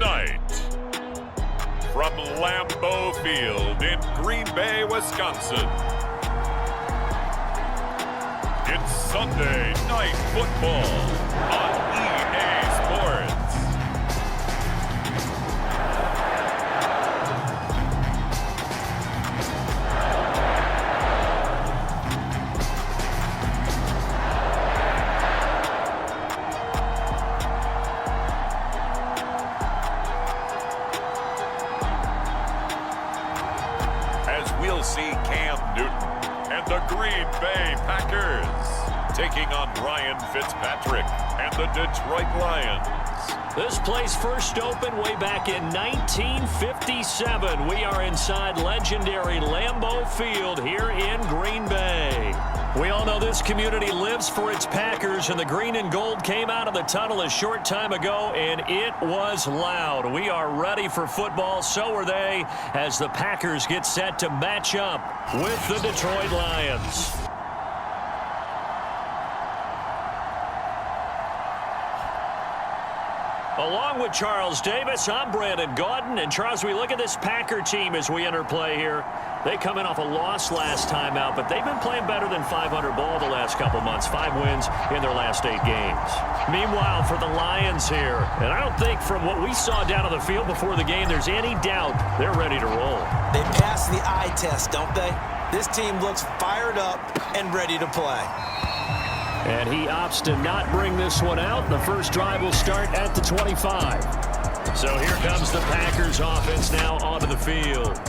Tonight, from Lambeau Field in Green Bay, Wisconsin, it's Sunday Night Football on EA Sports. We'll see Cam Newton and the Green Bay Packers taking on Ryan Fitzpatrick and the Detroit Lions. This place first opened way back in 1957. We are inside legendary Lambeau Field here in Green Bay. We all know this community lives for its Packers, and the green and gold came out of the tunnel a short time ago, and it was loud. We are ready for football, so are they, as the Packers get set to match up with the Detroit Lions. Along with Charles Davis, I'm Brandon Gaudin. And Charles, we look at this Packer team as we enter play here. They come in off a loss last time out, but they've been playing better than 500 ball the last couple months. 5 wins in their last 8 games. Meanwhile, for the Lions here, and I don't think from what we saw down on the field before the game, there's any doubt they're ready to roll. They pass the eye test, don't they? This team looks fired up and ready to play. And he opts to not bring this one out. The first drive will start at the 25. So here comes the Packers offense now onto the field.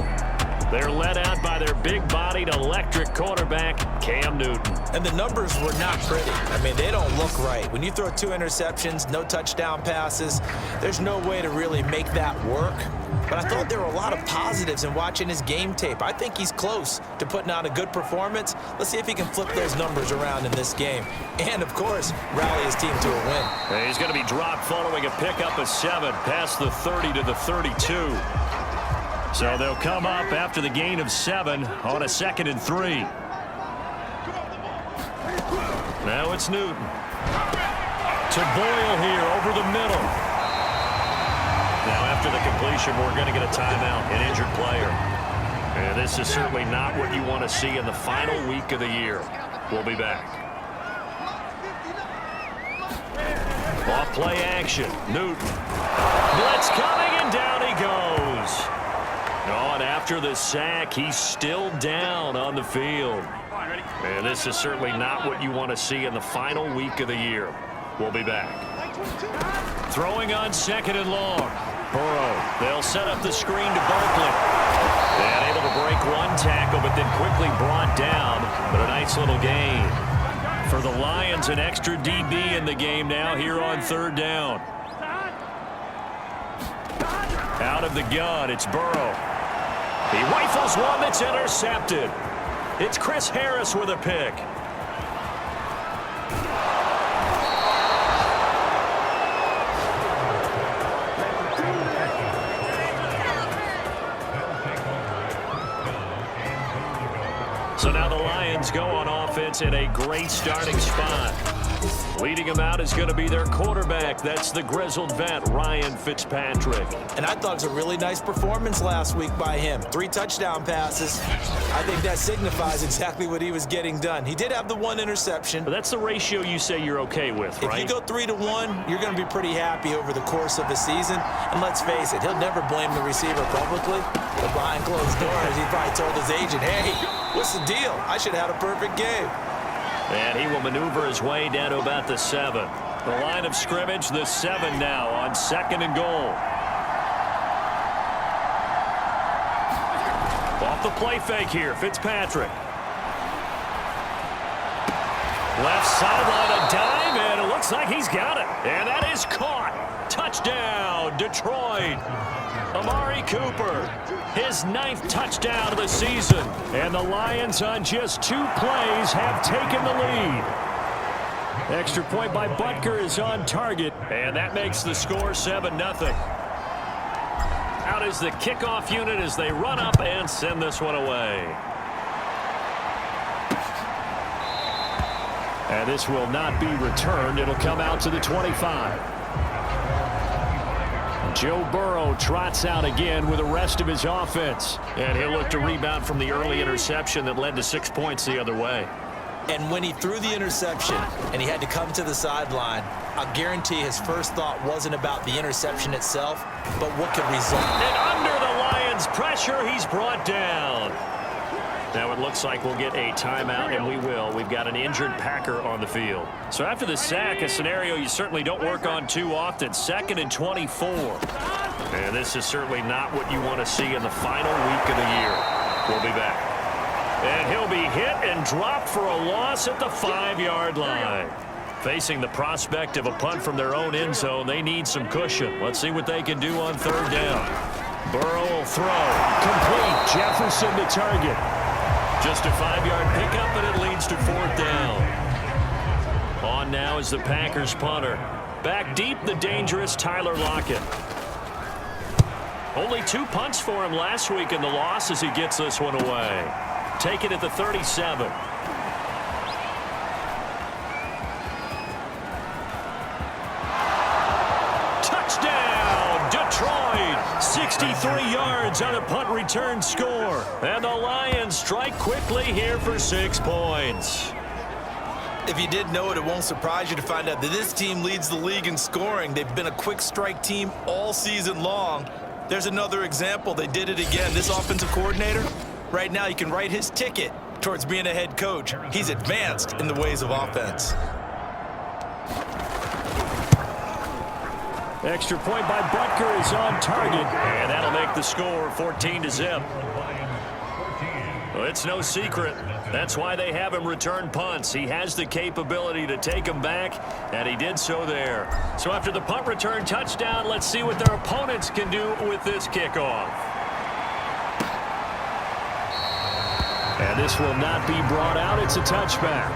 They're led out by their big-bodied electric quarterback, Cam Newton. And the numbers were not pretty. I mean, they don't look right. When you throw 2 interceptions, no touchdown passes, there's no way to really make that work. But I thought there were a lot of positives in watching his game tape. I think he's close to putting out a good performance. Let's see if he can flip those numbers around in this game. And, of course, rally his team to a win. And he's going to be dropped following a pickup of 7 past the 30 to the 32. So they'll come up after the gain of 7 on a 2nd and 3. Now it's Newton. To Boyle here over the middle. Now after the completion, we're going to get a timeout, an injured player. And this is certainly not what you want to see in the final week of the year. We'll be back. Off play action. Newton. Blitz coming, and down he goes. Oh, and after the sack, he's still down on the field. And this is certainly not what you want to see in the final week of the year. We'll be back. Throwing on 2nd and long. Burrow. They'll set up the screen to Barkley. And able to break 1 tackle, but then quickly brought down. But a nice little gain. For the Lions, an extra DB in the game now here on 3rd down. Out of the gun, it's Burrow. He rifles one that's intercepted. It's Chris Harris with a pick. So now the Lions go on offense in a great starting spot. Leading them out is going to be their quarterback. That's the grizzled vet, Ryan Fitzpatrick. And I thought it was a really nice performance last week by him. 3 touchdown passes. I think that signifies exactly what he was getting done. He did have the 1 interception. But that's the ratio you say you're okay with, right? If you go 3-to-1, you're going to be pretty happy over the course of the season. And let's face it, he'll never blame the receiver publicly. But behind closed doors, he probably told his agent, hey, what's the deal? I should have had a perfect game. And he will maneuver his way down to about the 7. The line of scrimmage, the 7 now on 2nd and goal. Off the play fake here, Fitzpatrick. Left sideline, a dime, and it looks like he's got it. And that is caught. Touchdown, Detroit. Amari Cooper, his 9th touchdown of the season. And the Lions on just 2 plays have taken the lead. Extra point by Butker is on target, and that makes the score 7-0. Out is the kickoff unit as they run up and send this one away. And this will not be returned. It'll come out to the 25. Joe Burrow trots out again with the rest of his offense. And he'll look to rebound from the early interception that led to 6 points the other way. And when he threw the interception and he had to come to the sideline, I guarantee his first thought wasn't about the interception itself, but what could result. And under the Lions' pressure, he's brought down. Now it looks like we'll get a timeout, and we will. We've got an injured Packer on the field. So after the sack, a scenario you certainly don't work on too often. 2nd and 24. And this is certainly not what you want to see in the final week of the year. We'll be back. And he'll be hit and dropped for a loss at the 5-yard line. Facing the prospect of a punt from their own end zone, they need some cushion. Let's see what they can do on 3rd down. Burrow will throw. Complete. Jefferson to target. Just a 5-yard pickup, and it leads to 4th down. On now is the Packers punter. Back deep, the dangerous Tyler Lockett. Only 2 punts for him last week in the loss as he gets this one away. Take it at the 37. Touchdown, Detroit! 63 yards on a punt return score. And the Lions strike quickly here for 6 points. If you didn't know it, it won't surprise you to find out that this team leads the league in scoring. They've been a quick strike team all season long. There's another example. They did it again. This offensive coordinator, right now, you can write his ticket towards being a head coach. He's advanced in the ways of offense. Extra point by Butker is on target, and that'll make the score 14-0. Well, it's no secret. That's why they have him return punts. He has the capability to take them back, and he did so there. So after the punt return touchdown, let's see what their opponents can do with this kickoff. And this will not be brought out. It's a touchback.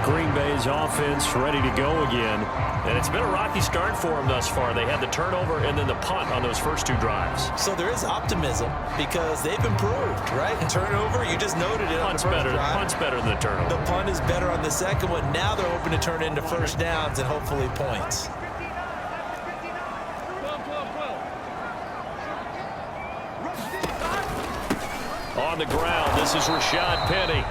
Green Bay's offense ready to go again. And it's been a rocky start for them thus far. They had the turnover and then the punt on those first 2 drives. So there is optimism because they've improved, right? Turnover, you just noted it. Punt's better than the turnover. The punt is better on the second one. Now they're hoping to turn into first downs and hopefully points. On the ground, this is Rashad Penny.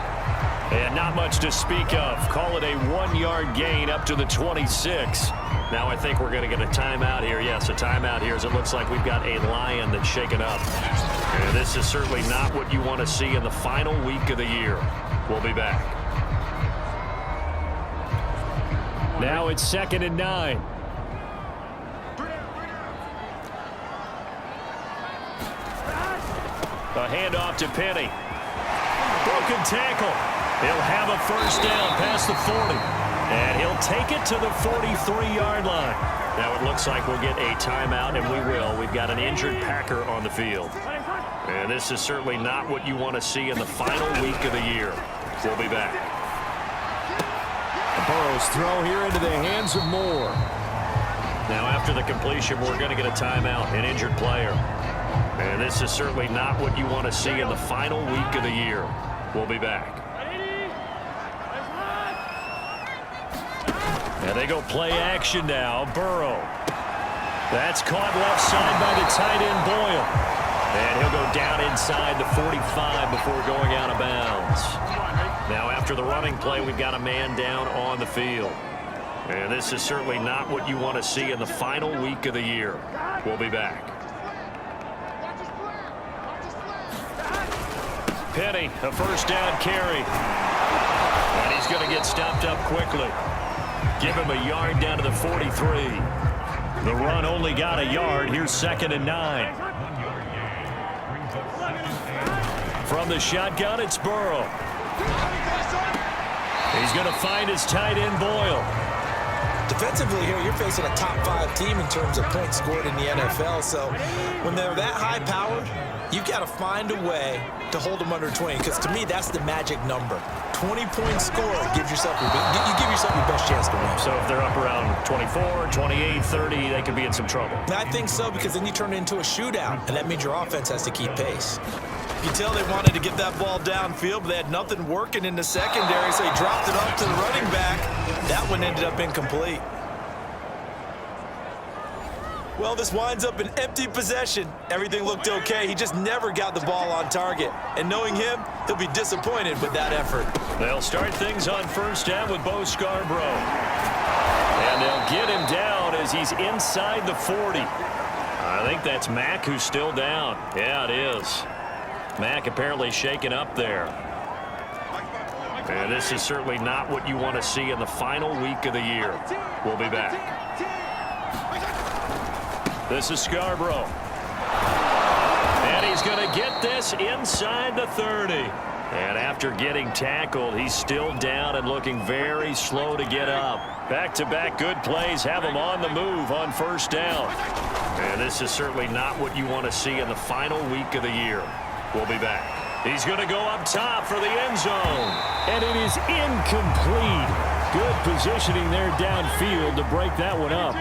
And not much to speak of. Call it a 1-yard gain up to the 26. Now I think we're going to get a timeout here. Yes, a timeout here as it looks like we've got a Lion that's shaken up. And this is certainly not what you want to see in the final week of the year. We'll be back. Now it's 2nd and 9. A handoff to Penny. Broken tackle. He'll have a first down past the 40. And he'll take it to the 43-yard line. Now it looks like we'll get a timeout, and we will. We've got an injured Packer on the field. And this is certainly not what you want to see in the final week of the year. We'll be back. Burrow's throw here into the hands of Moore. Now after the completion, we're going to get a timeout, an injured player. And this is certainly not what you want to see in the final week of the year. We'll be back. And they go play action now. Burrow. That's caught left side by the tight end Boyle. And he'll go down inside the 45 before going out of bounds. Now after the running play, we've got a man down on the field. And this is certainly not what you want to see in the final week of the year. We'll be back. Penny, a first down carry. And he's going to get stopped up quickly. Give him a yard down to the 43. The run only got a yard. Here's 2nd and 9. From the shotgun, it's Burrow. He's going to find his tight end Boyle. Defensively here, you're facing a top 5 team in terms of points scored in the NFL. So when they're that high-powered, you've got to find a way to hold them under 20, because to me, that's the magic number. 20-point score gives yourself you give yourself your best chance to win. So if they're up around 24, 28, 30, they could be in some trouble. I think so, because then you turn it into a shootout, and that means your offense has to keep pace. You can tell they wanted to get that ball downfield, but they had nothing working in the secondary, so he dropped it off to the running back. That one ended up incomplete. Well, this winds up an empty possession. Everything looked okay. He just never got the ball on target. And knowing him, he'll be disappointed with that effort. They'll start things on first down with Bo Scarborough. And they'll get him down as he's inside the 40. I think that's Mack who's still down. Yeah, it is. Mack apparently shaken up there. And this is certainly not what you want to see in the final week of the year. We'll be back. This is Scarborough. And he's going to get this inside the 30. And after getting tackled, he's still down and looking very slow to get up. Back-to-back good plays have him on the move on first down. And this is certainly not what you want to see in the final week of the year. We'll be back. He's going to go up top for the end zone. And it is incomplete. Good positioning there downfield to break that one up.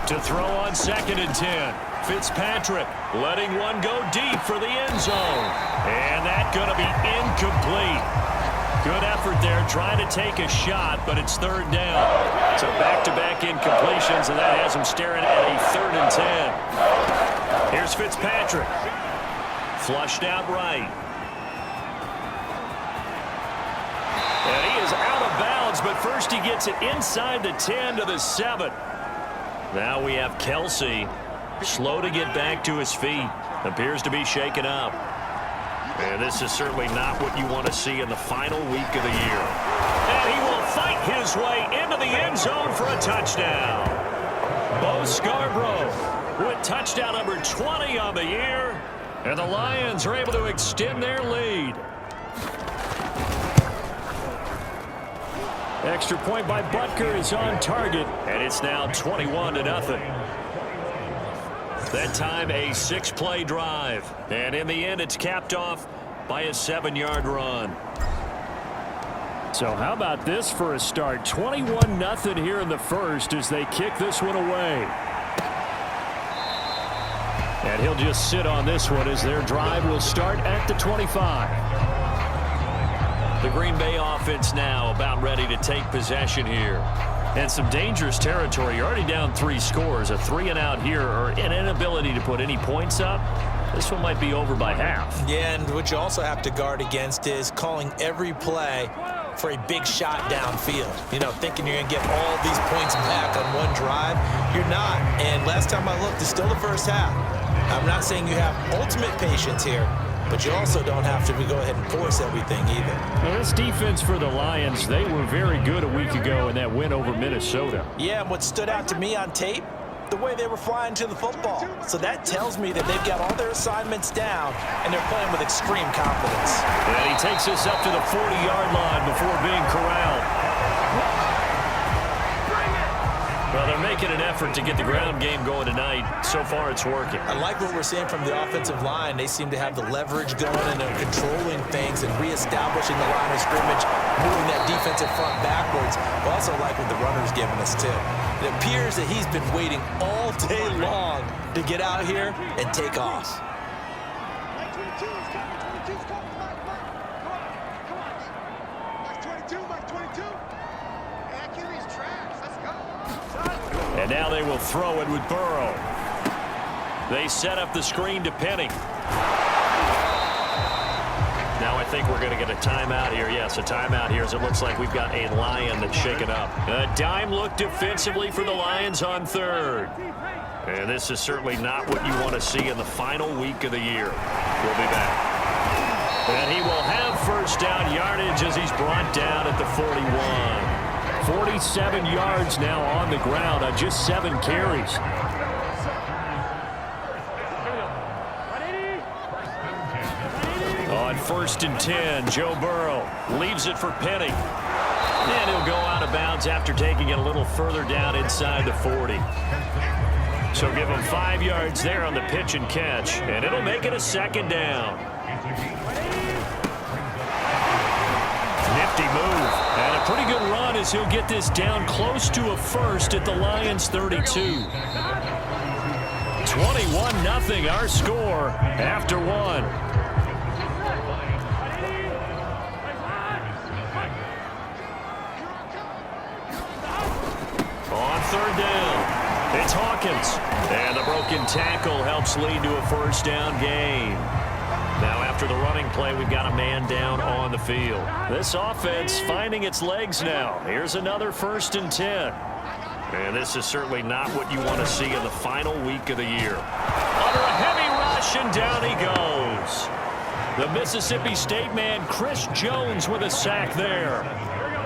To throw on 2nd and 10. Fitzpatrick letting one go deep for the end zone. And that's going to be incomplete. Good effort there trying to take a shot, but it's 3rd down. So back-to-back incompletions, and that has him staring at a 3rd and 10. Here's Fitzpatrick. Flushed out right. And he is out of bounds, but first he gets it inside the 10 to the 7. Now we have Kelsey, slow to get back to his feet. Appears to be shaken up. And this is certainly not what you want to see in the final week of the year. And he will fight his way into the end zone for a touchdown. Bo Scarborough with touchdown number 20 on the year. And the Lions are able to extend their lead. Extra point by Butker is on target. And it's now 21-0. That time a 6-play drive. And in the end, it's capped off by a 7-yard run. So how about this for a start? 21-0 here in the first as they kick this one away. And he'll just sit on this one as their drive will start at the 25. The Green Bay offense now about ready to take possession here. And some dangerous territory. You're already down 3 scores. A 3-and-out here or an inability to put any points up. This one might be over by half. Yeah, and what you also have to guard against is calling every play for a big shot downfield. You know, thinking you're going to get all these points back on one drive. You're not. And last time I looked, it's still the first half. I'm not saying you have ultimate patience here, but you also don't have to go ahead and force everything either. Well, this defense for the Lions, they were very good a week ago in that win over Minnesota. Yeah, and what stood out to me on tape, the way they were flying to the football. So that tells me that they've got all their assignments down, and they're playing with extreme confidence. And he takes us up to the 40-yard line before being corralled. Well, they're making an effort to get the ground game going tonight. So far, it's working. I like what we're seeing from the offensive line. They seem to have the leverage going, and they're controlling things and reestablishing the line of scrimmage, moving that defensive front backwards. I also like what the runner's giving us, too. It appears that he's been waiting all day long to get out here and take off. And now they will throw it with Burrow. They set up the screen to Penny. Now I think we're going to get a timeout here. Yes, a timeout here as it looks like we've got a Lion that's shaken up. A dime look defensively for the Lions on 3rd. And this is certainly not what you want to see in the final week of the year. We'll be back. And he will have first down yardage as he's brought down at the 41. 47 yards now on the ground on just 7 carries. On 1st and 10, Joe Burrow leaves it for Penny. And he'll go out of bounds after taking it a little further down inside the 40. So give him 5 yards there on the pitch and catch, and it'll make it a 2nd down. Nifty move, and a pretty good run as he'll get this down close to a first at the Lions 32. 21-0 our score after 1. On offense. And the broken tackle helps lead to a first down gain. Now after the running play, we've got a man down on the field. This offense finding its legs now. Here's another 1st and 10. And this is certainly not what you want to see in the final week of the year. Under a heavy rush, and down he goes. The Mississippi State man, Chris Jones, with a sack there.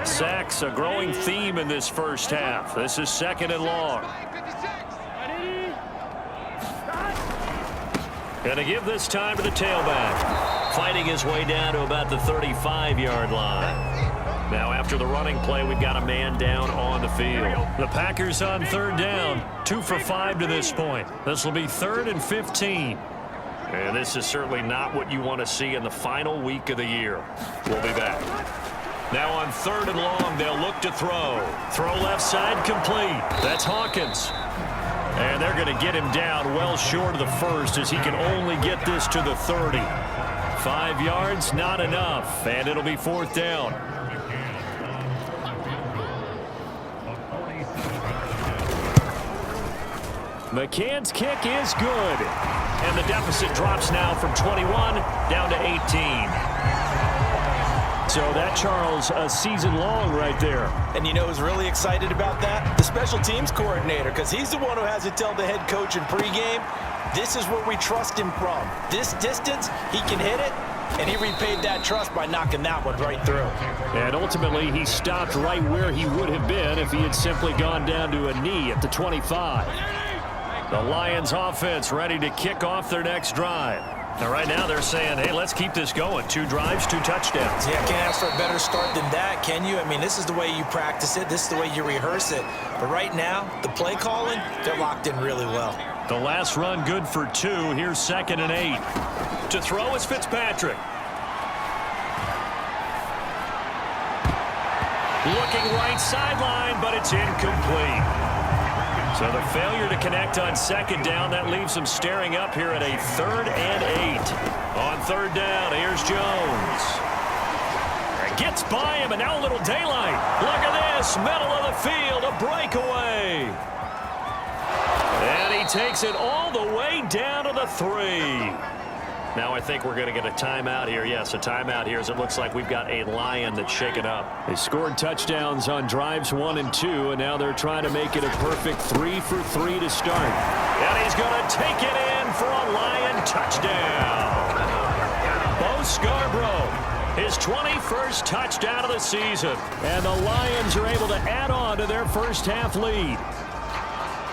Sacks a growing theme in this first half. This is 2nd and long. Gonna give this time to the tailback. Fighting his way down to about the 35-yard line. Now after the running play, we've got a man down on the field. The Packers on 3rd down. 2 for 5 to this point. This will be 3rd and 15. And this is certainly not what you want to see in the final week of the year. We'll be back. Now on 3rd and long, they'll look to throw. Throw left side complete. That's Hawkins. And they're going to get him down well short of the 1st as he can only get this to the 30. 5 yards, not enough. And it'll be 4th down. McCann's kick is good. And the deficit drops now from 21 down to 18. So that, Charles, a season long right there. And you know who's really excited about that? The special teams coordinator, because he's the one who has to tell the head coach in pregame, this is where we trust him from. This distance, he can hit it, and he repaid that trust by knocking that one right through. And ultimately, he stopped right where he would have been if he had simply gone down to a knee at the 25. The Lions offense ready to kick off their next drive. Now, right now, they're saying, hey, let's keep this going. 2 drives, 2 touchdowns. Yeah, can't ask for a better start than that, can you? I mean, this is the way you practice it. This is the way you rehearse it. But right now, the play calling, they're locked in really well. The last run good for 2. Here's 2nd and 8. To throw is Fitzpatrick. Looking right sideline, but it's incomplete. So the failure to connect on 2nd down, that leaves them staring up here at a 3rd and 8. On 3rd down, here's Jones. Gets by him, and now a little daylight. Look at this, middle of the field, a breakaway. And he takes it all the way down to the 3. Now I think we're going to get a timeout here. Yes, a timeout here as it looks like we've got a Lion that's shaken up. They scored touchdowns on drives 1 and 2, and now they're trying to make it a perfect 3 for 3 to start. And he's going to take it in for a Lion touchdown. Bo Scarborough, his 21st touchdown of the season. And the Lions are able to add on to their first half lead.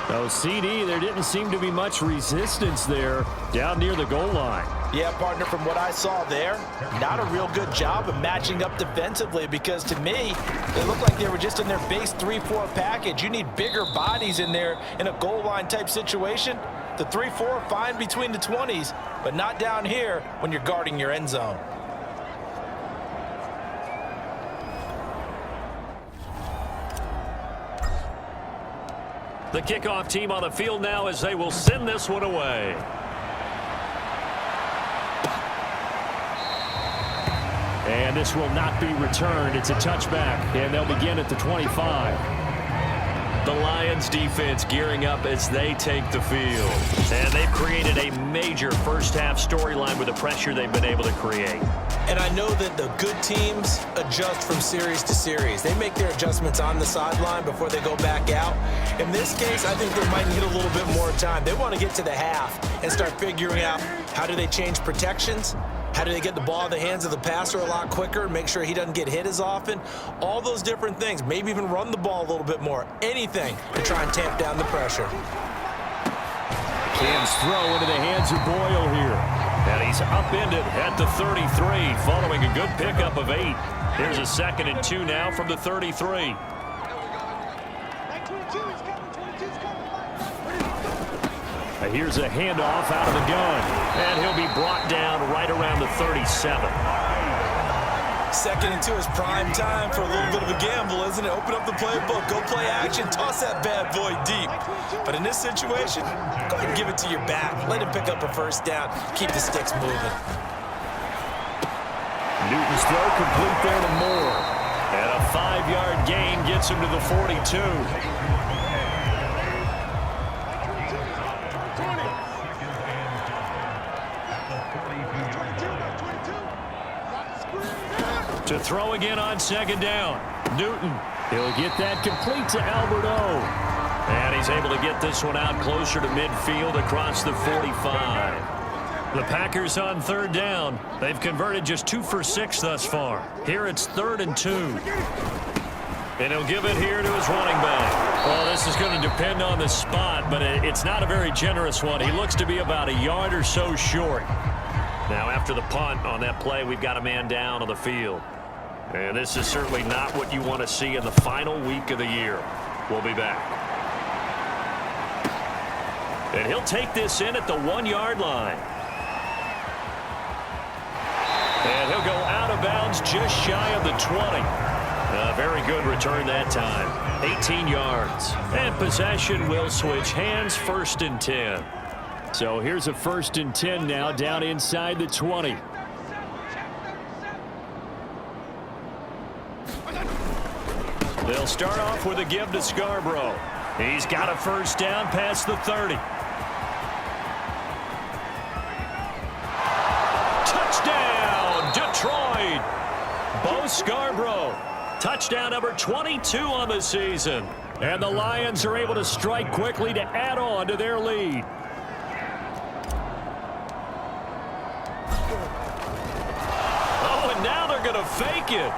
So, CD, there didn't seem to be much resistance there down near the goal line. Yeah, partner, from what I saw there, not a real good job of matching up defensively because, to me, they looked like they were just in their base 3-4 package. You need bigger bodies in there in a goal line type situation. The 3-4 fine between the 20s, but not down here when you're guarding your end zone. The kickoff team on the field now as they will send this one away. And this will not be returned. It's a touchback, and they'll begin at the 25. The Lions defense gearing up as they take the field. And they've created a major first-half storyline with the pressure they've been able to create. And I know that the good teams adjust from series to series. They make their adjustments on the sideline before they go back out. In this case, I think they might need a little bit more time. They want to get to the half and start figuring out how do they change protections, how do they get the ball in the hands of the passer a lot quicker, make sure he doesn't get hit as often, all those different things. Maybe even run the ball a little bit more. Anything to try and tamp down the pressure. Cam's throw into the hands of Boyle here. And he's upended at the 33 following a good pickup of 8. Here's a 2nd and 2 now from the 33. Here's a handoff out of the gun. And he'll be brought down right around the 37. 2nd and 2 is prime time for a little bit of a gamble, isn't it? Open up the playbook, go play action, toss that bad boy deep. But in this situation, go ahead and give it to your back. Let him pick up a first down. Keep the sticks moving. Newton's throw complete there to Moore. And a 5-yard gain gets him to the 42. To throw again on second down. Newton. He'll get that complete to Alberto. And he's able to get this one out closer to midfield across the 45. The Packers on third down. They've converted just 2 for 6 thus far. Here it's 3rd and 2. And he'll give it here to his running back. Well, this is going to depend on the spot, but it's not a very generous one. He looks to be about a yard or so short. Now, after the punt on that play, we've got a man down on the field. And this is certainly not what you want to see in the final week of the year. We'll be back. And he'll take this in at the 1-yard line. And he'll go out of bounds just shy of the 20. A very good return that time. 18 yards. And possession will switch hands, 1st and 10. So here's a 1st and 10 now down inside the 20. They'll start off with a give to Scarborough. He's got a 1st down past the 30. Touchdown, Detroit! Bo Scarborough. Touchdown number 22 on the season. And the Lions are able to strike quickly to add on to their lead. Oh, and now they're going to fake it.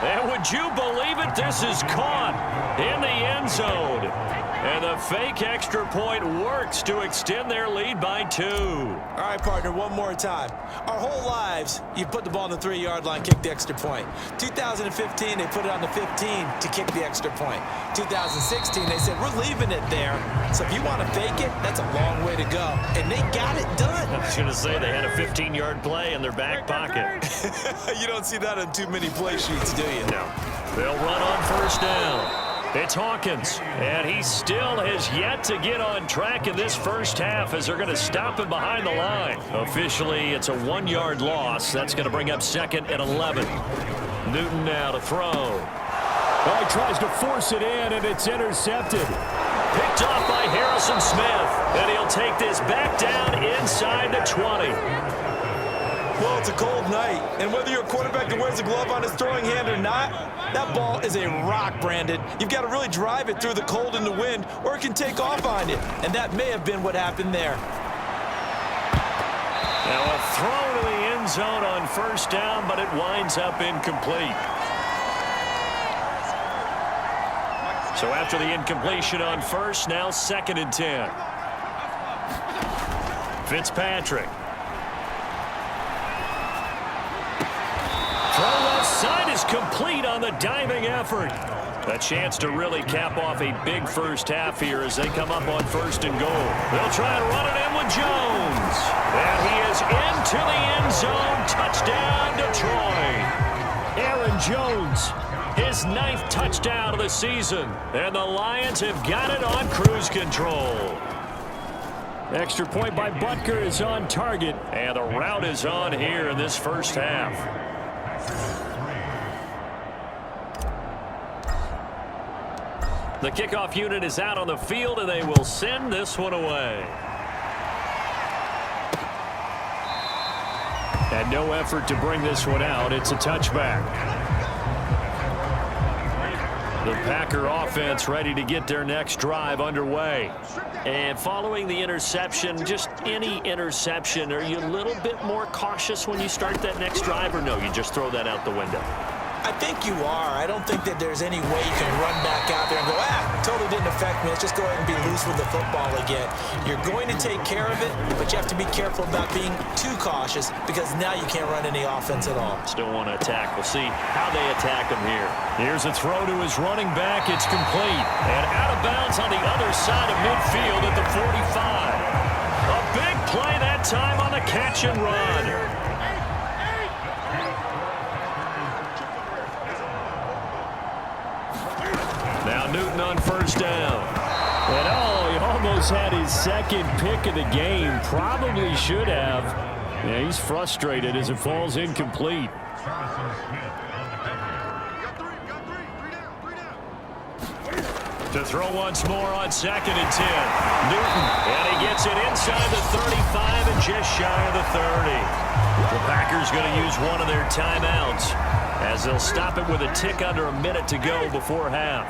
And would you believe it? This is caught in the end zone. And the fake extra point works to extend their lead by 2. All right, partner, one more time. Our whole lives, you put the ball on the 3-yard line, kick the extra point. 2015, they put it on the 15 to kick the extra point. 2016, they said, we're leaving it there. So if you want to fake it, that's a long way to go. And they got it done. I was going to say they had a 15-yard play in their back pocket. You don't see that on too many play sheets, do you? No. They'll run on 1st down. It's Hawkins, and he still has yet to get on track in this first half as they're going to stop him behind the line. Officially, it's a 1-yard loss. That's going to bring up 2nd and 11. Newton now to throw. Oh, he tries to force it in, and it's intercepted. Picked off by Harrison Smith, and he'll take this back down inside the 20. Well, it's a cold night, and whether you're a quarterback that wears a glove on his throwing hand or not, that ball is a rock, Brandon. You've got to really drive it through the cold and the wind, or it can take off on you, and that may have been what happened there. Now a throw to the end zone on 1st down, but it winds up incomplete. So after the incompletion on 1st, now 2nd and 10. Fitzpatrick. Throw left side is complete on the diving effort. A chance to really cap off a big first half here as they come up on 1st and goal. They'll try and run it in with Jones. And he is into the end zone. Touchdown, Detroit. Aaron Jones, his 9th touchdown of the season. And the Lions have got it on cruise control. Extra point by Butker is on target. And the route is on here in this first half. The kickoff unit is out on the field, and they will send this one away. And no effort to bring this one out. It's a touchback. The Packer offense ready to get their next drive underway. And following the interception, just any interception, are you a little bit more cautious when you start that next drive, or no, you just throw that out the window? I think you are. I don't think that there's any way you can run back out there and go, totally didn't affect me. Let's just go ahead and be loose with the football again. You're going to take care of it, but you have to be careful about being too cautious because now you can't run any offense at all. Still want to attack. We'll see how they attack him here. Here's a throw to his running back. It's complete. And out of bounds on the other side of midfield at the 45. A big play that time on the catch and run. Now Newton on 1st down. And he almost had his 2nd pick of the game. Probably should have. Yeah, he's frustrated as it falls incomplete. To throw once more on 2nd and 10. Newton, and he gets it inside the 35 and just shy of the 30. The Packers going to use one of their timeouts as they'll stop it with a tick under a minute to go before half.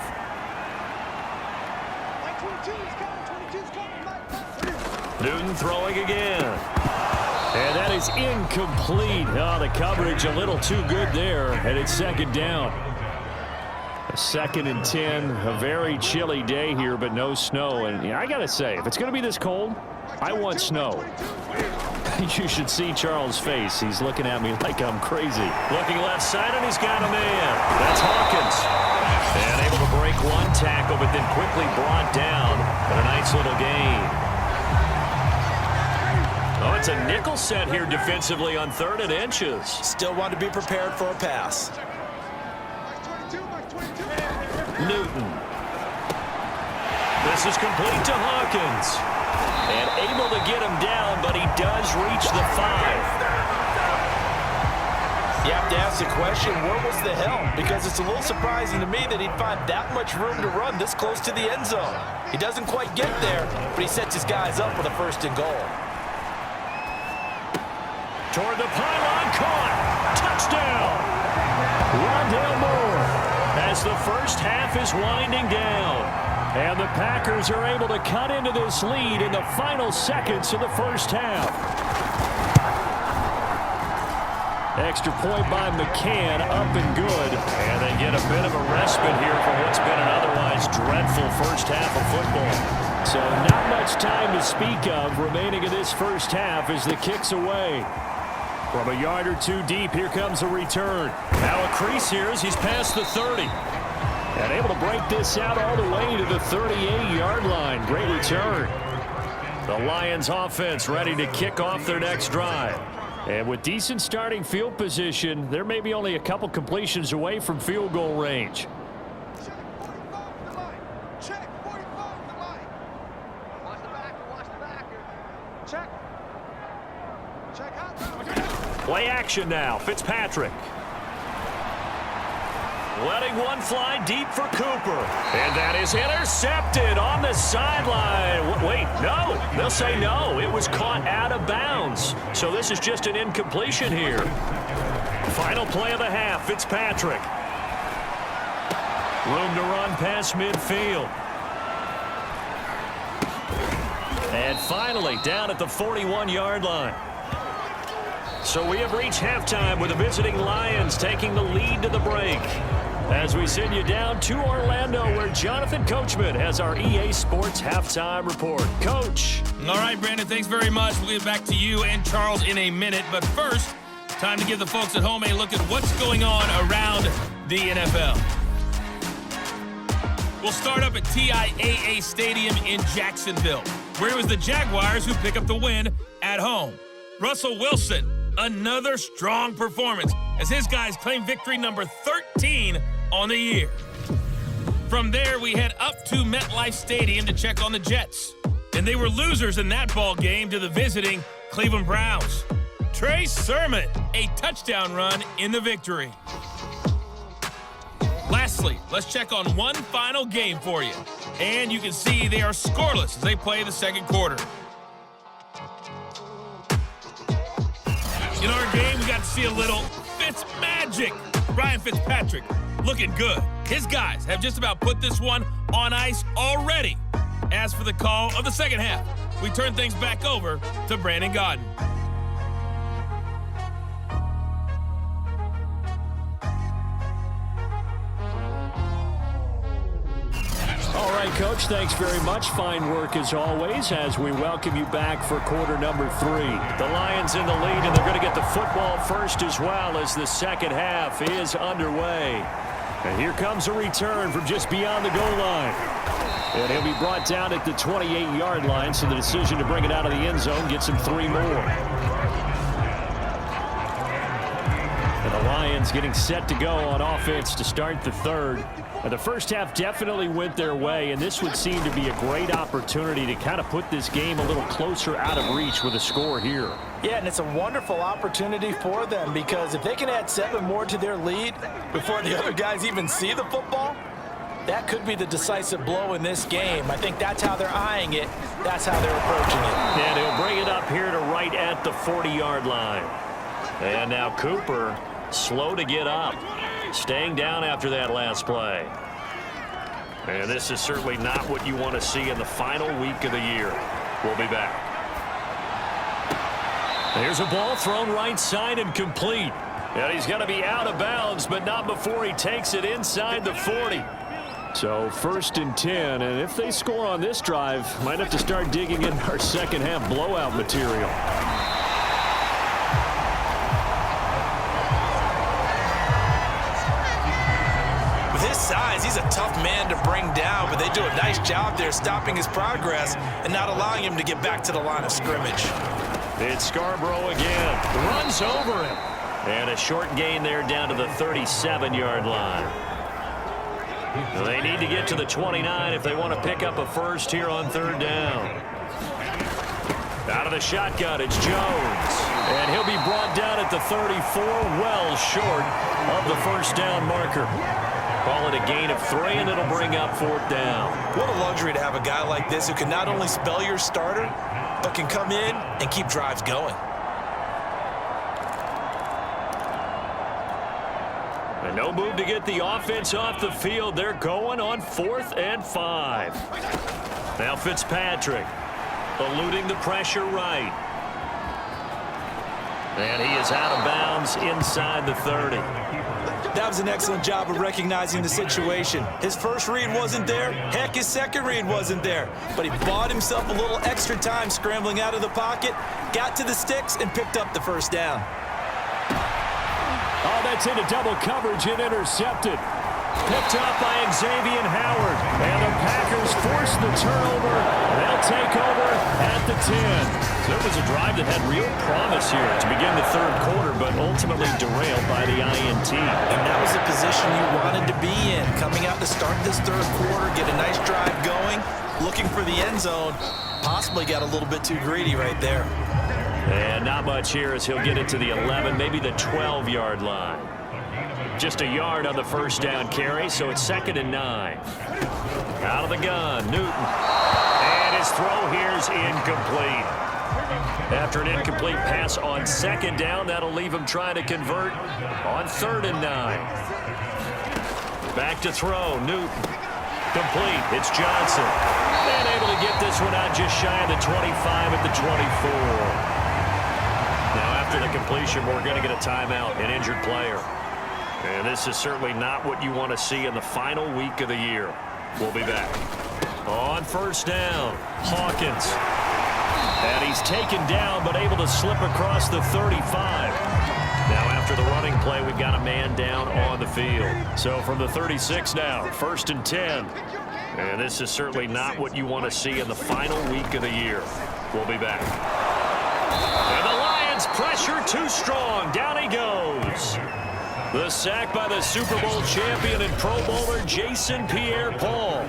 Newton throwing again. And that is incomplete. Oh, the coverage a little too good there, and it's second down. A 2nd and 10, a very chilly day here, but no snow. And yeah, I got to say, if it's going to be this cold, I want snow. You should see Charles' face. He's looking at me like I'm crazy. Looking left side, and he's got a man. That's Hawkins. And able to break one tackle, but then quickly brought down. But a nice little gain. Oh, it's a nickel set here defensively on 3rd and inches. Still want to be prepared for a pass. Newton. This is complete to Hawkins. And able to get him down, but he does reach the 5. You have to ask the question, where was the help? Because it's a little surprising to me that he'd find that much room to run this close to the end zone. He doesn't quite get there, but he sets his guys up with a 1st and goal. Toward the pylon, caught. Touchdown. Rondale Moore as the first half is winding down. And the Packers are able to cut into this lead in the final seconds of the first half. Extra point by McCann, up and good. And they get a bit of a respite here for what's been an otherwise dreadful first half of football. So not much time to speak of remaining in this first half as the kick's away. From a yard or two deep, here comes a return. Now a crease here as he's past the 30. And able to break this out all the way to the 38-yard line. Great return. The Lions offense ready to kick off their next drive. And with decent starting field position, they're maybe only a couple completions away from field goal range. Play action now. Fitzpatrick. Letting one fly deep for Cooper. And that is intercepted on the sideline. Wait, no. They'll say no. It was caught out of bounds. So this is just an incompletion here. Final play of the half. Fitzpatrick. Room to run past midfield. And finally down at the 41-yard line. So we have reached halftime with the visiting Lions taking the lead to the break. As we send you down to Orlando, where Jonathan Coachman has our EA Sports halftime report. Coach. All right, Brandon, thanks very much. We'll get back to you and Charles in a minute. But first, time to give the folks at home a look at what's going on around the NFL. We'll start up at TIAA Stadium in Jacksonville, where it was the Jaguars who pick up the win at home. Russell Wilson, another strong performance as his guys claim victory number 13 on the year. From there, we head up to MetLife Stadium to check on the Jets. And they were losers in that ball game to the visiting Cleveland Browns. Trey Sermon, a touchdown run in the victory. Lastly, let's check on one final game for you. And you can see they are scoreless as they play the second quarter. In our game, we got to see a little Fitz magic. Ryan Fitzpatrick looking good. His guys have just about put this one on ice already. As for the call of the second half, we turn things back over to Brandon Gaudin. All right, Coach, thanks very much. Fine work as always as we welcome you back for quarter number 3. The Lions in the lead, and they're going to get the football first as well as the second half is underway. And here comes a return from just beyond the goal line. And he'll be brought down at the 28-yard line, so the decision to bring it out of the end zone gets him 3 more. And the Lions getting set to go on offense to start the third. And the first half definitely went their way, and this would seem to be a great opportunity to kind of put this game a little closer out of reach with a score here. Yeah, and it's a wonderful opportunity for them because if they can add 7 more to their lead before the other guys even see the football, that could be the decisive blow in this game. I think that's how they're eyeing it. That's how they're approaching it. And he'll bring it up here to right at the 40-yard line. And now Cooper, slow to get up, staying down after that last play. And this is certainly not what you want to see in the final week of the year. We'll be back. There's a ball thrown right side and complete. And he's going to be out of bounds, but not before he takes it inside the 40. So 1st and 10, and if they score on this drive, might have to start digging in our second half blowout material. With his size, he's a tough man to bring down, but they do a nice job there stopping his progress and not allowing him to get back to the line of scrimmage. It's Scarborough again. Runs over him. And a short gain there down to the 37-yard line. They need to get to the 29 if they want to pick up a first here on 3rd down. Out of the shotgun, it's Jones. And he'll be brought down at the 34, well short of the 1st down marker. Call it a gain of 3, and it'll bring up 4th down. What a luxury to have a guy like this who can not only spell your starter, but can come in and keep drives going. And no move to get the offense off the field. They're going on 4th and 5. Now Fitzpatrick eluding the pressure right. And he is out of bounds inside the 30. That was an excellent job of recognizing the situation. His first read wasn't there. Heck, his second read wasn't there. But he bought himself a little extra time scrambling out of the pocket, got to the sticks, and picked up the 1st down. Oh, that's into double coverage and intercepted. Picked up by Xavier Howard. And the Packers force the turnover. They'll take over at the 10. So it was a drive that had real promise here to begin the 3rd quarter, but ultimately derailed by the INT. And that was the position you wanted to be in. Coming out to start this 3rd quarter, get a nice drive going, looking for the end zone. Possibly got a little bit too greedy right there. And not much here as he'll get it to the 11, maybe the 12-yard line. Just a yard on the 1st down carry, so it's 2nd and 9. Out of the gun, Newton. And his throw here is incomplete. After an incomplete pass on 2nd down, that'll leave him trying to convert on 3rd and 9. Back to throw, Newton. Complete, it's Johnson. And able to get this one out just shy of the 25 at the 24. Now, after the completion, we're going to get a timeout, an injured player. And this is certainly not what you want to see in the final week of the year. We'll be back. On 1st down, Hawkins. And he's taken down, but able to slip across the 35. Now, after the running play, we've got a man down on the field. So from the 36 now, 1st and 10. And this is certainly not what you want to see in the final week of the year. We'll be back. And the Lions pressure too strong. Down he goes. The sack by the Super Bowl champion and Pro Bowler Jason Pierre-Paul.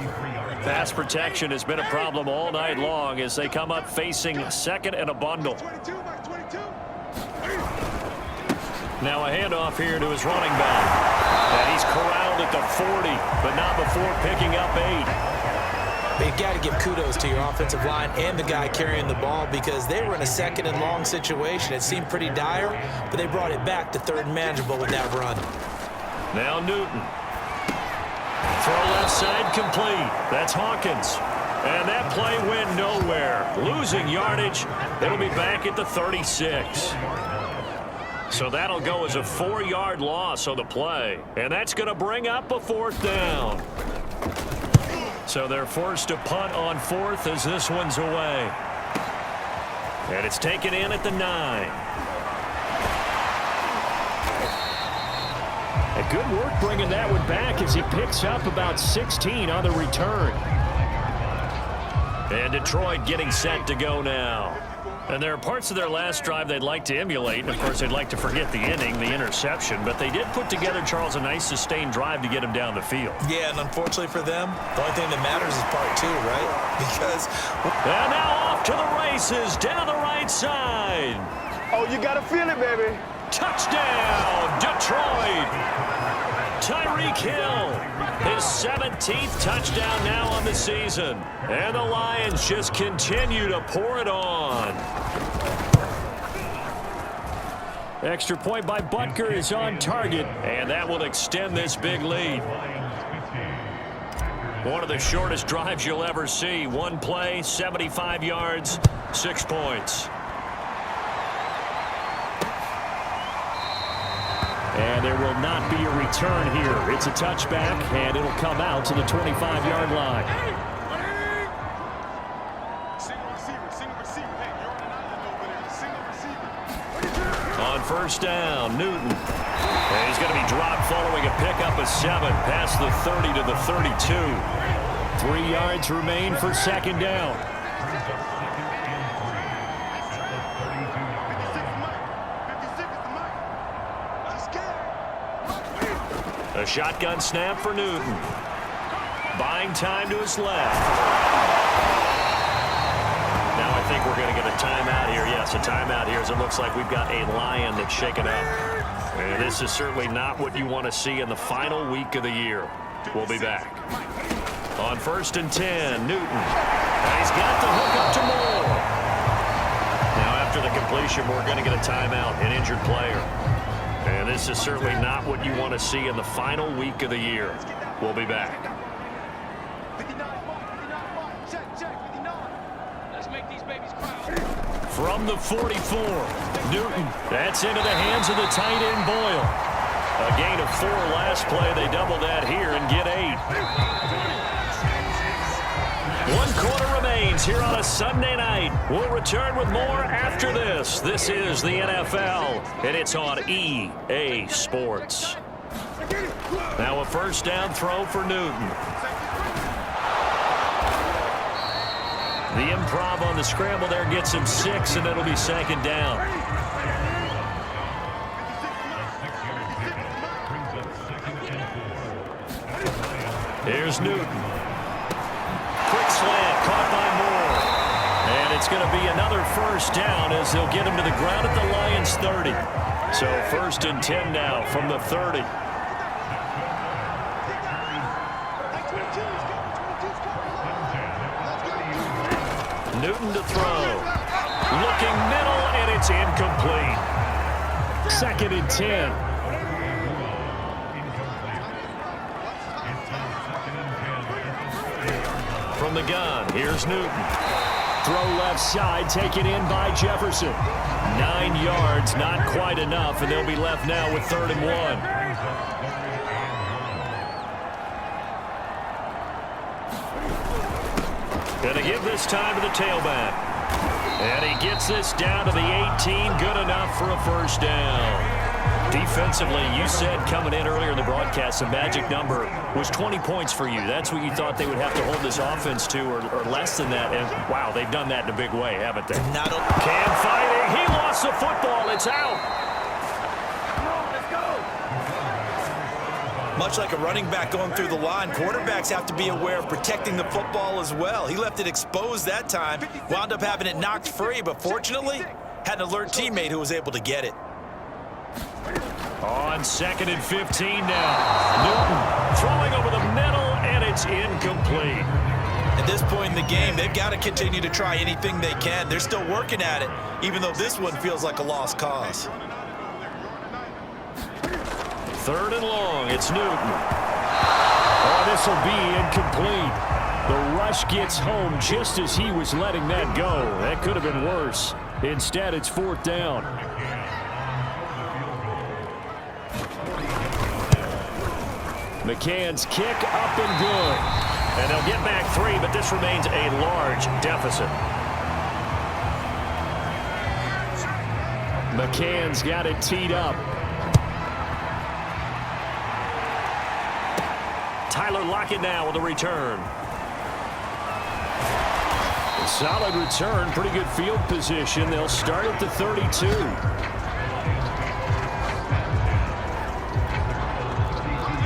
Pass protection has been a problem all night long as they come up facing 2nd and a bundle. Now a handoff here to his running back. And he's corralled at the 40, but not before picking up 8. You've got to give kudos to your offensive line and the guy carrying the ball because they were in a 2nd and long situation. It seemed pretty dire, but they brought it back to 3rd and manageable with that run. Now Newton. Throw left side complete. That's Hawkins. And that play went nowhere. Losing yardage. It'll be back at the 36. So that'll go as a 4-yard loss on the play. And that's going to bring up a 4th down. So they're forced to punt on 4th as this one's away. And it's taken in at the 9. A good work bringing that one back as he picks up about 16 on the return. And Detroit getting set to go now. And there are parts of their last drive they'd like to emulate. And, of course, they'd like to forget the inning, the interception. But they did put together, Charles, a nice sustained drive to get him down the field. Yeah, and unfortunately for them, the only thing that matters is part 2, right? Because... And now off to the races, down the right side. Oh, you got to feel it, baby. Touchdown, Detroit. Tyreek Hill, his 17th touchdown now on the season. And the Lions just continue to pour it on. Extra point by Butker is on target, and that will extend this big lead. One of the shortest drives you'll ever see. One play, 75 yards, 6 points. And there will not be a return here. It's a touchback, and it'll come out to the 25-yard line. On first down, Newton. And he's going to be dropped following a pickup of 7 past the 30 to the 32. 3 yards remain for second down. A shotgun snap for Newton. Buying time to his left. Now I think we're going to get a timeout here. Yes, a timeout here as it looks like we've got a Lion that's shaken up. And this is certainly not what you want to see in the final week of the year. We'll be back. On first and 10, Newton. And he's got the hook up to Moore. Now after the completion, we're going to get a timeout, an injured player. And this is certainly not what you want to see in the final week of the year. We'll be back. From the 44, Newton. That's into the hands of the tight end, Boyle. A gain of 4 last play. They double that here and get 8. 1 quarter remains here on a Sunday night. We'll return with more after this. This is the NFL, and it's on EA Sports. Now a first down throw for Newton. The improv on the scramble there gets him 6, and it'll be second down. Here's Newton. Quick slant caught by Moore. And it's going to be another first down as they'll get him to the ground at the Lions' 30. So first and 10 now from the 30. Newton to throw. Looking middle, and it's incomplete. Second and 10. From the gun, here's Newton. Throw left side, taken in by Jefferson. 9 yards, not quite enough, and they'll be left now with 3rd and 1. Going to give this time to the tailback. And he gets this down to the 18. Good enough for a first down. Defensively, you said coming in earlier in the broadcast, the magic number was 20 points for you. That's what you thought they would have to hold this offense to, or less than that. And, wow, they've done that in a big way, haven't they? Cam fighting. He lost the football. It's out. Much like a running back going through the line, quarterbacks have to be aware of protecting the football as well. He left it exposed that time, wound up having it knocked free, but fortunately, had an alert teammate who was able to get it. On 2nd and 15 now. Newton throwing over the middle, and it's incomplete. At this point in the game, they've got to continue to try anything they can. They're still working at it, even though this one feels like a lost cause. 3rd and long, it's Newton. Oh, this will be incomplete. The rush gets home just as he was letting that go. That could have been worse. Instead, it's 4th down. McCann's kick up and good. And they'll get back 3, but this remains a large deficit. McCann's got it teed up. Tyler Lockett now with a return. A solid return, pretty good field position. They'll start at the 32.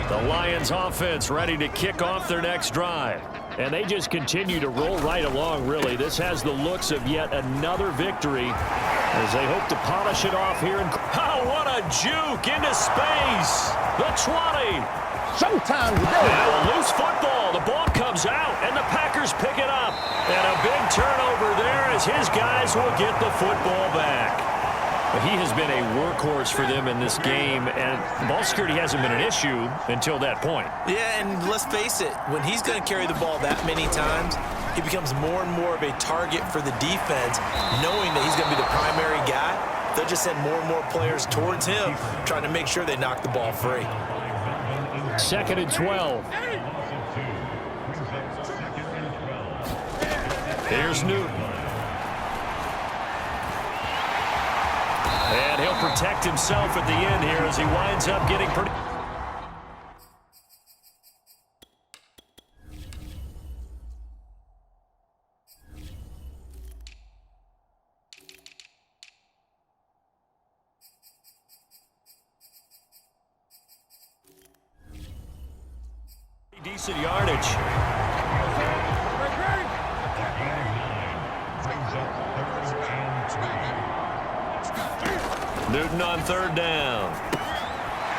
The Lions offense ready to kick off their next drive. And they just continue to roll right along, really. This has the looks of yet another victory as they hope to polish it off here. Oh, what a juke into space. The 20. Showtime today. Now a loose football. The ball comes out, and the Packers pick it up. And a big turnover there as his guys will get the football back. He has been a workhorse for them in this game, and ball security hasn't been an issue until that point. Yeah, and let's face it, when he's going to carry the ball that many times, he becomes more and more of a target for the defense, knowing that he's going to be the primary guy. They'll just send more and more players towards him, trying to make sure they knock the ball free. 2nd and 12. Here's Newton. And he'll protect himself at the end here as he winds up getting pretty... decent yardage. Newton on 3rd down.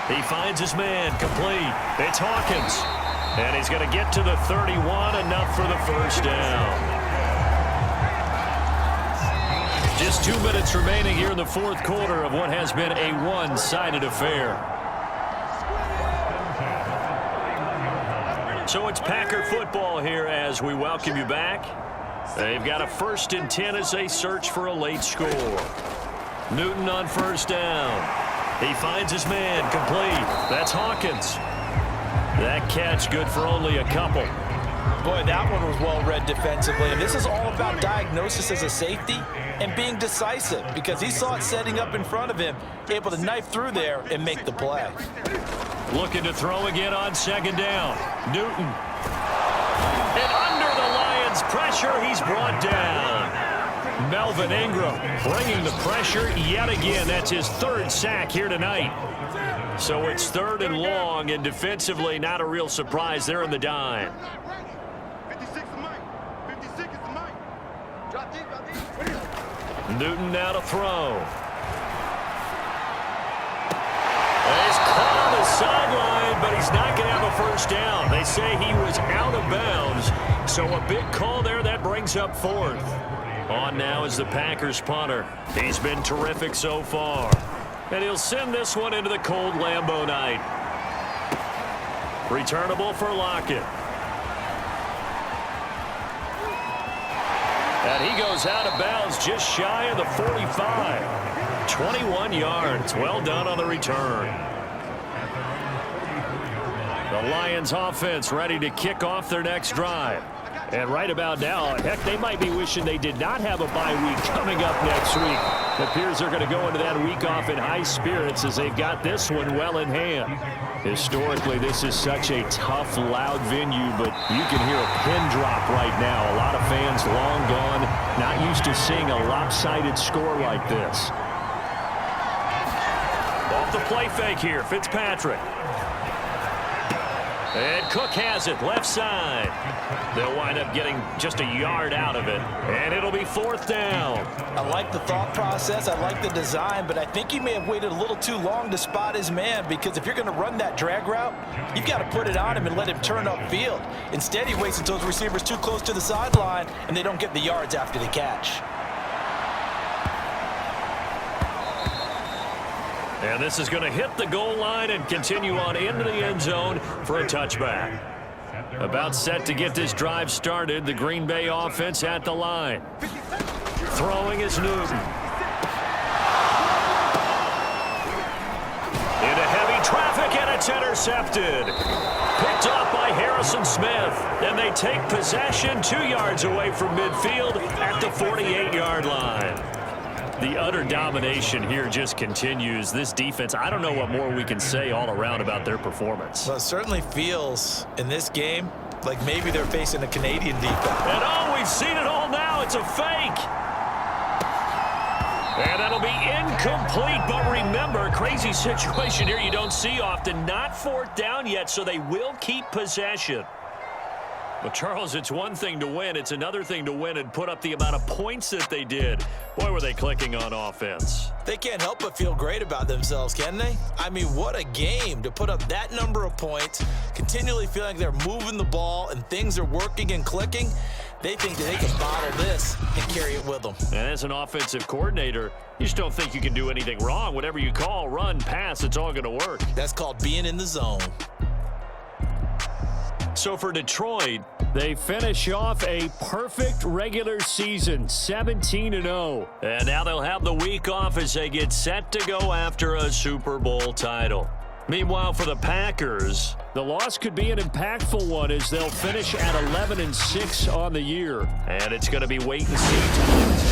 He finds his man, complete. It's Hawkins. And he's going to get to the 31, enough for the 1st down. Just 2 minutes remaining here in the 4th quarter of what has been a one-sided affair. So it's Packer football here as we welcome you back. They've got a 1st and 10 as they search for a late score. Newton on 1st down. He finds his man, complete. That's Hawkins. That catch good for only a couple. Boy, that one was well read defensively. And this is all about diagnosis as a safety and being decisive, because he saw it setting up in front of him, able to knife through there and make the play. Looking to throw again on 2nd down. Newton. And under the Lions' pressure, he's brought down. Melvin Ingram bringing the pressure yet again. That's his 3rd sack here tonight. So it's 3rd and long, and defensively not a real surprise there in the dime. 56 is Mike. 56 is Mike. Drop deep, drop deep. Newton now to throw. He's caught on the sideline, but he's not going to have a 1st down. They say he was out of bounds, so a big call there that brings up 4th. On now is the Packers punter. He's been terrific so far. And he'll send this one into the cold Lambeau night. Returnable for Lockett. And he goes out of bounds just shy of the 45. 21 yards. Well done on the return. The Lions offense ready to kick off their next drive. And right about now, heck, they might be wishing they did not have a bye week coming up next week. It appears they're going to go into that week off in high spirits as they've got this one well in hand. Historically, this is such a tough, loud venue, but you can hear a pin drop right now. A lot of fans long gone, not used to seeing a lopsided score like this. Off the play fake here, Fitzpatrick. And Cook has it, left side. They'll wind up getting just a yard out of it, and it'll be 4th down. I like the thought process, I like the design, but I think he may have waited a little too long to spot his man, because if you're going to run that drag route, you've got to put it on him and let him turn upfield. Instead, he waits until his receiver's too close to the sideline, and they don't get the yards after the catch. And this is going to hit the goal line and continue on into the end zone for a touchback. About set to get this drive started, the Green Bay offense at the line. Throwing is Newton. Into heavy traffic, and it's intercepted. Picked off by Harrison Smith. And they take possession 2 yards away from midfield at the 48-yard line. The utter domination here just continues. This defense, I don't know what more we can say all around about their performance. Well, it certainly feels in this game like maybe they're facing a Canadian defense. And oh, we've seen it all now. It's a fake. And that'll be incomplete. But remember, crazy situation here you don't see often. Not 4th down yet, so they will keep possession. Well, Charles, it's one thing to win. It's another thing to win and put up the amount of points that they did. Boy, were they clicking on offense. They can't help but feel great about themselves, can they? I mean, what a game to put up that number of points, continually feeling like they're moving the ball and things are working and clicking. They think that they can bottle this and carry it with them. And as an offensive coordinator, you just don't think you can do anything wrong. Whatever you call, run, pass, it's all going to work. That's called being in the zone. So for Detroit, they finish off a perfect regular season, 17-0. And now they'll have the week off as they get set to go after a Super Bowl title. Meanwhile, for the Packers, the loss could be an impactful one as they'll finish at 11-6 on the year. And it's going to be wait and see time.